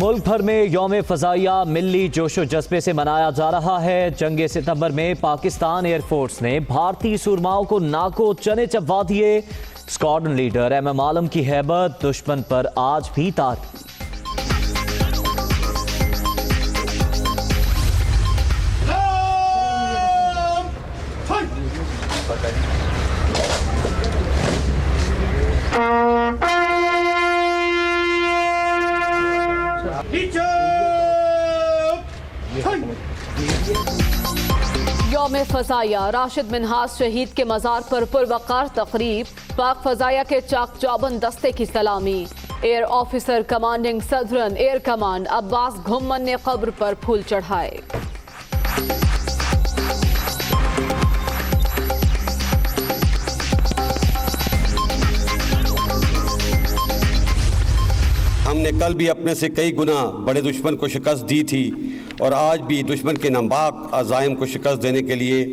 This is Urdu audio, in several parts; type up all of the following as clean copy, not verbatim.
ملک بھر میں یوم فضائیہ ملی جوش و جذبے سے منایا جا رہا ہے۔ جنگ ستمبر میں پاکستان ایئر فورس نے بھارتی سورماؤں کو ناکو چنے چبوا دیے۔ اسکواڈرن لیڈر ایم عالم کی ہیبت دشمن پر آج بھی طاری۔ یوم فضائیہ راشد منہاس شہید کے مزار پر پروقار تقریب، پاک فضائیہ کے چاک چوبند دستے کی سلامی۔ Air officer commanding southern air command Abbas Ghumman نے قبر پر پھول چڑھائے۔ ہم نے کل بھی اپنے سے کئی گنا بڑے دشمن کو شکست دی تھی اور آج بھی دشمن کے ناپاک عزائم کو شکست دینے کے لیے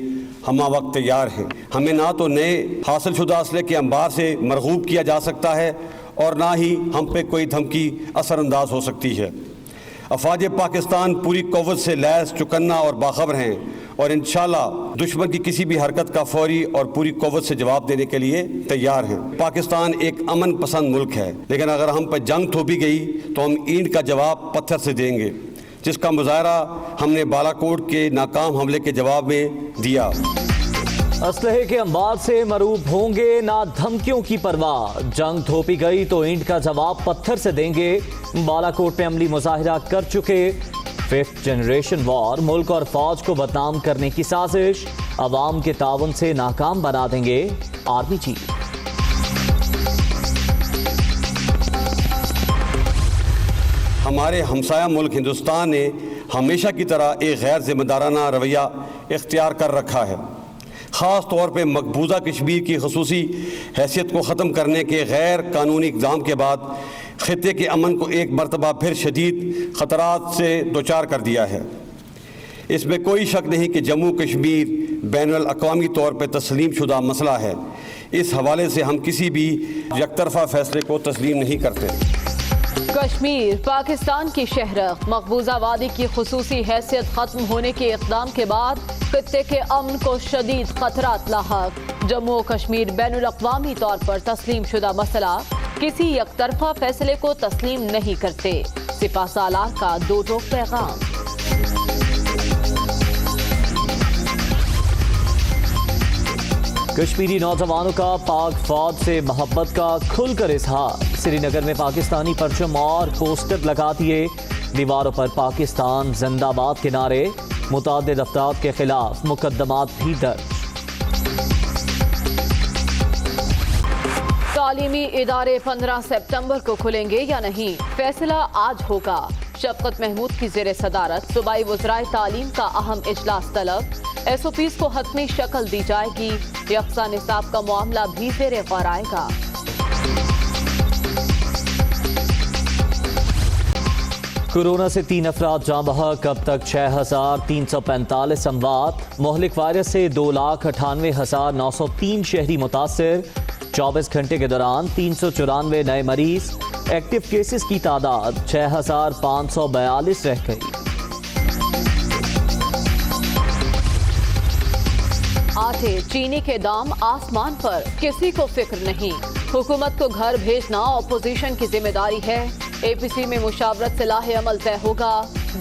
ہمہ وقت تیار ہیں۔ ہمیں نہ تو نئے حاصل شدہ اسلحے کے انبار سے مرغوب کیا جا سکتا ہے اور نہ ہی ہم پہ کوئی دھمکی اثر انداز ہو سکتی ہے۔ افواج پاکستان پوری قوت سے لیس، چوکنا اور باخبر ہیں اور انشاءاللہ دشمن کی کسی بھی حرکت کا فوری اور پوری قوت سے جواب دینے کے لیے تیار ہیں۔ پاکستان ایک امن پسند ملک ہے، لیکن اگر ہم پہ جنگ تھوپی گئی تو ہم اینٹ کا جواب پتھر سے دیں گے، جس کا مظاہرہ ہم نے بالا کوٹ کے ناکام حملے کے جواب میں دیا۔ اسلحے کے انبار سے مروب ہوں گے، نہ دھمکیوں کی پرواہ، جنگ تھوپی گئی تو اینٹ کا جواب پتھر سے دیں گے۔ بالا کوٹ میں عملی مظاہرہ کر چکے۔ 5th جنریشن وار، ملک اور فوج کو بدنام کرنے کی سازش، عوام کے تعاون سے ناکام بنا دیں گے آرمی چیف۔ ہمارے ہمسایہ ملک ہندوستان نے ہمیشہ کی طرح ایک غیر ذمہ دارانہ رویہ اختیار کر رکھا ہے، خاص طور پہ مقبوضہ کشمیر کی خصوصی حیثیت کو ختم کرنے کے غیر قانونی اقدام کے بعد خطے کے امن کو ایک مرتبہ پھر شدید خطرات سے دوچار کر دیا ہے۔ اس میں کوئی شک نہیں کہ جموں کشمیر بین الاقوامی طور پہ تسلیم شدہ مسئلہ ہے۔ اس حوالے سے ہم کسی بھی یک طرفہ فیصلے کو تسلیم نہیں کرتے۔ کشمیر پاکستان کی شہرت، مقبوضہ وادی کی خصوصی حیثیت ختم ہونے کے اقدام کے بعد خطے کے امن کو شدید خطرات لاحق۔ جموں و کشمیر بین الاقوامی طور پر تسلیم شدہ مسئلہ، کسی یک طرفہ فیصلے کو تسلیم نہیں کرتے۔ سپہ سالار کا دو ٹوک پیغام۔ کشمیری نوجوانوں کا پاک فوج سے محبت کا کھل کر اظہار، سری نگر میں پاکستانی پرچم اور پوسٹر لگا دیے، دیواروں پر پاکستان زندہ باد کے نعرے، متعدد افراد کے خلاف مقدمات بھی درج۔ تعلیمی ادارے 15 سپتمبر کو کھلیں گے یا نہیں، فیصلہ آج ہوگا۔ شفقت محمود کی زیر صدارت صوبائی وزرائے تعلیم کا اہم اجلاس طلب، ایس او پیز کو حتمی شکل دی جائے گی، یکساں نصاب کا معاملہ بھی زیر غور آئے گا۔ کورونا سے 3 افراد جاں بحق، اب تک 6345 اموات، مہلک وائرس سے 2,98,903 شہری متاثر، 24 گھنٹے کے دوران 394 نئے مریض، ایکٹیو کیسز کی تعداد 6542 رہ گئی۔ آٹے چینی کے دام آسمان پر، کسی کو فکر نہیں، حکومت کو گھر بھیجنا اپوزیشن کی ذمہ داری ہے۔ اے پی سی میں مشاورت سے لاہ عمل طے ہوگا۔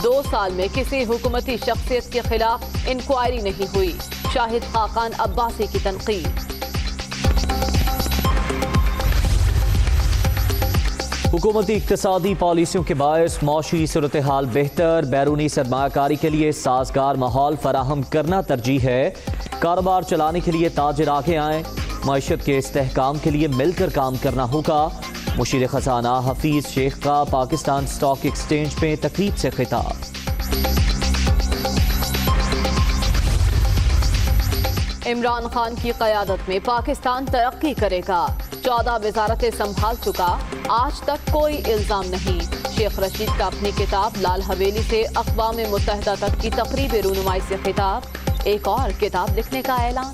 2 سال میں کسی حکومتی شخصیت کے خلاف انکوائری نہیں ہوئی، شاہد خاقان عباسی کی تنقید۔ حکومتی اقتصادی پالیسیوں کے باعث معاشی صورتحال بہتر، بیرونی سرمایہ کاری کے لیے سازگار ماحول فراہم کرنا ترجیح ہے، کاروبار چلانے کے لیے تاجر آگے آئیں، معیشت کے استحکام کے لیے مل کر کام کرنا ہوگا۔ مشیر خزانہ حفیظ شیخ کا پاکستان اسٹاک ایکسچینج میں تقریب سے خطاب۔ عمران خان کی قیادت میں پاکستان ترقی کرے گا، 14 وزارتیں سنبھال چکا، آج تک کوئی الزام نہیں۔ شیخ رشید کا اپنی کتاب لال حویلی سے اقوام متحدہ تک کی تقریب رونمائی سے خطاب، ایک اور کتاب لکھنے کا اعلان۔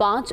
5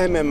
MM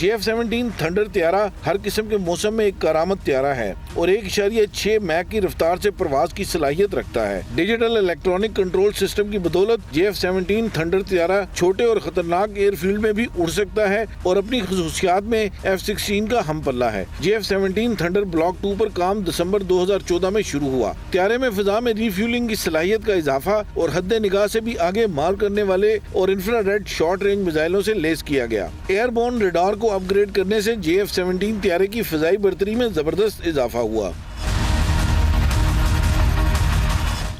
JF-17 تھنڈر طیارہ ہر قسم کے موسم میں ایک کارآمد طیارہ ہے اور 1.6 میک کی رفتار سے پرواز کی صلاحیت رکھتا ہے۔ ڈیجیٹل الیکٹرانک کنٹرول سسٹم کی بدولت JF-17 تھنڈر طیارہ چھوٹے اور خطرناک ایئر فیلڈ میں بھی اڑ سکتا ہے اور اپنی خصوصیات میں F-16 کا ہم پلہ ہے۔ JF-17 تھنڈر بلاک 2 پر کام دسمبر 2014 میں شروع ہوا۔ طیارے میں فضا میں ری فیولنگ کی صلاحیت کا اضافہ اور حد نگاہ سے بھی آگے مار کرنے والے اور انفرا ریڈ شارٹ رینج میزائلوں سے لیس کیا گیا۔ ایئر بورن ریڈار کو اپ گریڈ کرنے سے JF-17 طیارے کی فضائی برتری میں زبردست اضافہ ہوا۔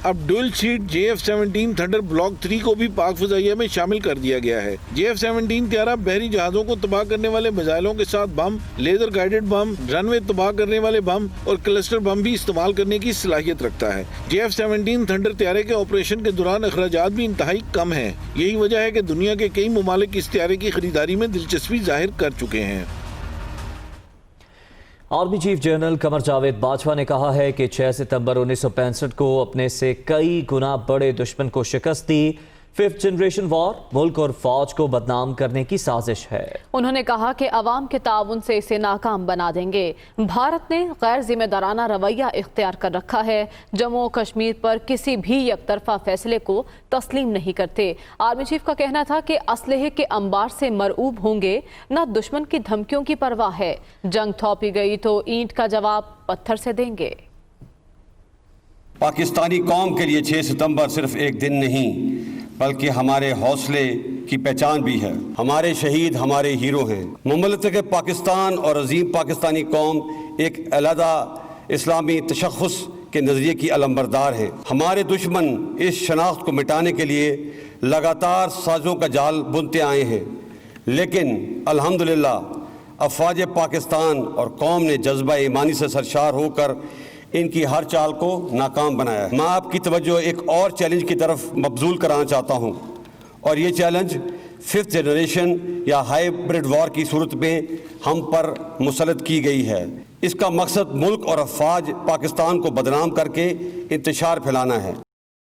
اب dual set JF-17 thunder block 3 کو بھی پاک فضائیہ میں شامل کر دیا گیا ہے۔ JF-17 طیارہ بحری جہازوں کو تباہ کرنے والے میزائلوں کے ساتھ بم، لیزر گائیڈڈ بم، رن وے تباہ کرنے والے بم اور کلسٹر بم بھی استعمال کرنے کی صلاحیت رکھتا ہے۔ JF-17 تھنڈر طیارے کے آپریشن کے دوران اخراجات بھی انتہائی کم ہیں۔ یہی وجہ ہے کہ دنیا کے کئی ممالک اس طیارے کی خریداری میں دلچسپی ظاہر کر چکے ہیں۔ Army chief general Qamar Javed Bajwa نے کہا ہے کہ 6 ستمبر 1965 کو اپنے سے کئی گنا بڑے دشمن کو شکست دی۔ 5th جنریشن وار ملک اور فوج کو بدنام کرنے کی سازش ہے۔ انہوں نے کہا کہ عوام کے تعاون سے اسے ناکام بنا دیں گے۔ بھارت نے غیر ذمہ دارانہ رویہ اختیار کر رکھا ہے، جموں و کشمیر پر کسی بھی یک طرفہ فیصلے کو تسلیم نہیں کرتے۔ آرمی چیف کا کہنا تھا کہ اسلحے کے انبار سے مرعوب ہوں گے، نہ دشمن کی دھمکیوں کی پرواہ ہے۔ جنگ تھوپی گئی تو اینٹ کا جواب پتھر سے دیں گے۔ پاکستانی قوم کے لیے 6 ستمبر صرف ایک دن نہیں بلکہ ہمارے حوصلے کی پہچان بھی ہے۔ ہمارے شہید ہمارے ہیرو ہیں۔ مملکت پاکستان اور عظیم پاکستانی قوم ایک علیحدہ اسلامی تشخص کے نظریے کی علمبردار ہے۔ ہمارے دشمن اس شناخت کو مٹانے کے لیے لگاتار سازوں کا جال بنتے آئے ہیں، لیکن الحمدللہ افواج پاکستان اور قوم نے جذبہ ایمانی سے سرشار ہو کر ان کی ہر چال کو ناکام بنایا ہے۔ میں آپ کی توجہ ایک اور چیلنج کی طرف مبذول کرانا چاہتا ہوں، اور یہ چیلنج 5th جنریشن یا ہائیبرڈ وار کی صورت میں ہم پر مسلط کی گئی ہے۔ اس کا مقصد ملک اور افواج پاکستان کو بدنام کر کے انتشار پھیلانا ہے۔